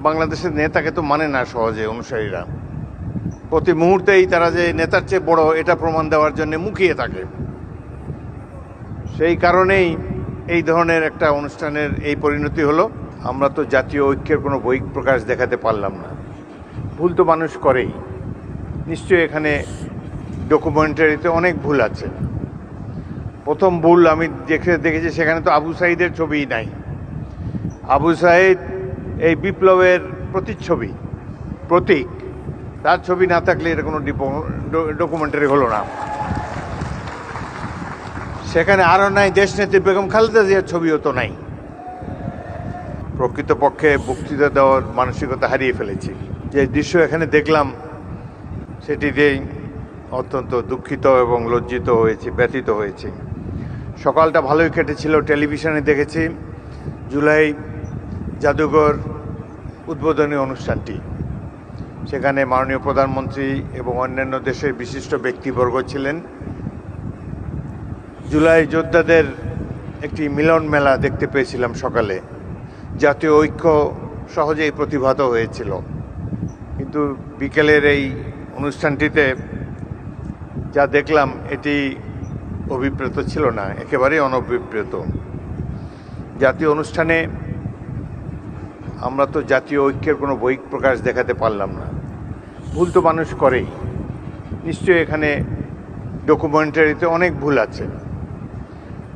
বাংলাদেশের নেতাকে তো মানে না সহজে অনুসারীরা। প্রতি মুহূর্তেই তারা যে নেতার চেয়ে বড় এটা প্রমাণ দেওয়ার জন্য মুখিয়ে থাকে। সেই কারণেই এই ধরনের একটা অনুষ্ঠানের এই পরিণতি হলো। আমরা তো জাতীয় ঐক্যের কোনো বহিঃপ্রকাশ দেখাতে পারলাম না। ভুল তো মানুষ করেই, নিশ্চয়ই এখানে ডকুমেন্টারিতে অনেক ভুল আছে। প্রথম ভুল আমি দেখেছি, সেখানে তো আবু সাঈদের ছবিই নাই। আবু সাঈদ এই বিপ্লবের প্রতিচ্ছবি, প্রতীক। তার ছবি না থাকলে এটা কোনো ডকুমেন্টারি হলো না। সেখানে আরও নাই দেশনেত্রী বেগম খালেদা জিয়ার ছবিও তো নাই। প্রকৃতপক্ষে বক্তৃতা দেওয়ার মানসিকতা হারিয়ে ফেলেছি। যে দৃশ্য এখানে দেখলাম সেটিতেই অত্যন্ত দুঃখিত এবং লজ্জিত হয়েছি, ব্যথিত হয়েছি। সকালটা ভালোই কেটেছিল, টেলিভিশনে দেখেছি জুলাই জাদুঘর উদ্বোধনী অনুষ্ঠানটি। সেখানে মাননীয় প্রধানমন্ত্রী এবং অন্যান্য দেশের বিশিষ্ট ব্যক্তিবর্গ ছিলেন। জুলাই যোদ্ধাদের একটি মিলন মেলা দেখতে পেয়েছিলাম সকালে। জাতীয় ঐক্য সহজেই প্রতিভাত হয়েছিল, কিন্তু বিকেলের এই অনুষ্ঠানটিতে যা দেখলাম এটি অভিপ্রেত ছিল না, একেবারেই অনভিপ্রেত। জাতীয় অনুষ্ঠানে আমরা তো জাতীয় ঐক্যের কোনো বহিঃপ্রকাশ দেখাতে পারলাম না। ভুল তো মানুষ করেই, নিশ্চয়ই এখানে ডকুমেন্টারিতে অনেক ভুল আছে।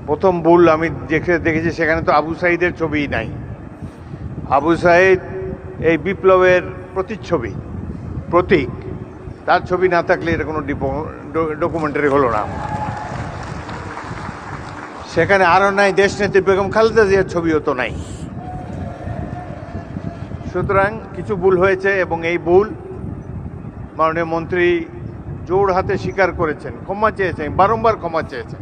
প্রথম ভুল আমি দেখেছি, সেখানে তো আবু সাঈদের ছবিই নাই। আবু সাঈদ এই বিপ্লবের প্রতিচ্ছবি, প্রতীক। তার ছবি না থাকলে এটা কোনো ডকুমেন্টারি হলো না। সেখানে আরও নাই দেশনেত্রী বেগম খালেদা জিয়ার ছবিও তো নাই। সুতরাং কিছু ভুল হয়েছে এবং এই ভুল মাননীয় মন্ত্রী জোর হাতে স্বীকার করেছেন, ক্ষমা চেয়েছেন, বারংবার ক্ষমা চেয়েছেন।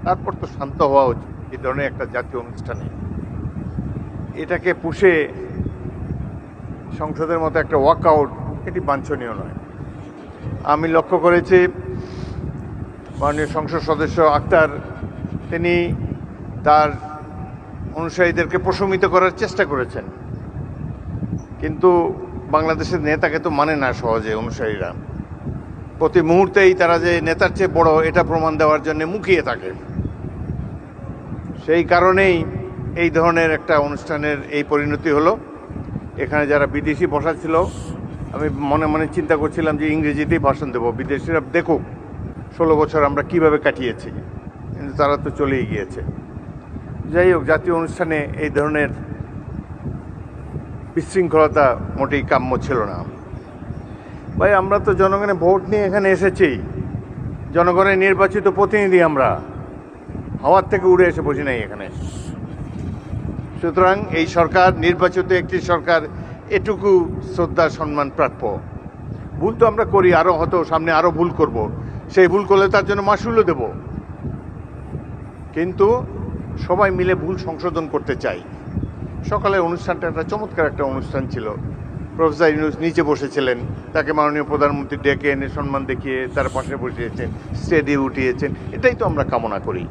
তারপর তো শান্ত হওয়া উচিত এই ধরনের একটা জাতীয় অনুষ্ঠানে। এটাকে পুষে সংসদের মতো একটা ওয়াকআউট, এটি বাঞ্ছনীয় নয়। আমি লক্ষ্য করেছি মাননীয় সংসদ সদস্য আক্তার, তিনি তার অনুসারীদেরকে প্রশমিত করার চেষ্টা করেছেন, কিন্তু বাংলাদেশের নেতাকে তো মানে না সহজে অনুসারীরা। প্রতি মুহূর্তেই তারা যে নেতার চেয়ে বড় এটা প্রমাণ দেওয়ার জন্য মুখিয়ে থাকে। সেই কারণেই এই ধরনের একটা অনুষ্ঠানের এই পরিণতি হলো। এখানে যারা বিদেশি বসা ছিল, আমি মনে মনে চিন্তা করছিলাম যে ইংরেজিতেই ভাষণ দেবো, বিদেশিরা দেখুক 16 বছর আমরা কিভাবে কাটিয়েছি, কিন্তু তারা তো চলেই গিয়েছে। যাই হোক, জাতীয় অনুষ্ঠানে এই ধরনের বিশৃঙ্খলতা মোটেই কাম্য ছিল না। ভাই, আমরা তো জনগণের ভোট নিয়ে এখানে এসেছি, জনগণের নির্বাচিত প্রতিনিধি আমরা, হাওয়ার থেকে উড়ে এসে বসি নাই এখানে। সুতরাং এই সরকার নির্বাচিত একটি সরকার, এটুকু শ্রদ্ধা সম্মান প্রাপ্য। ভুল তো আমরা করি, আরও হয়তো সামনে আরও ভুল করব, সেই ভুল করলে তার জন্য মাশুলও দেব, কিন্তু সবাই মিলে ভুল সংশোধন করতে চাই। সকালের অনুষ্ঠানটা একটা চমৎকার একটা অনুষ্ঠান ছিল। প্রফেসর ইউনূস নিচে বসেছিলেন, তাকে মাননীয় প্রধানমন্ত্রী ডেকে এনে সম্মান দেখিয়ে তার পাশে বসিয়েছেন, স্টেজে উঠিয়েছেন। এটাই তো আমরা কামনা করি।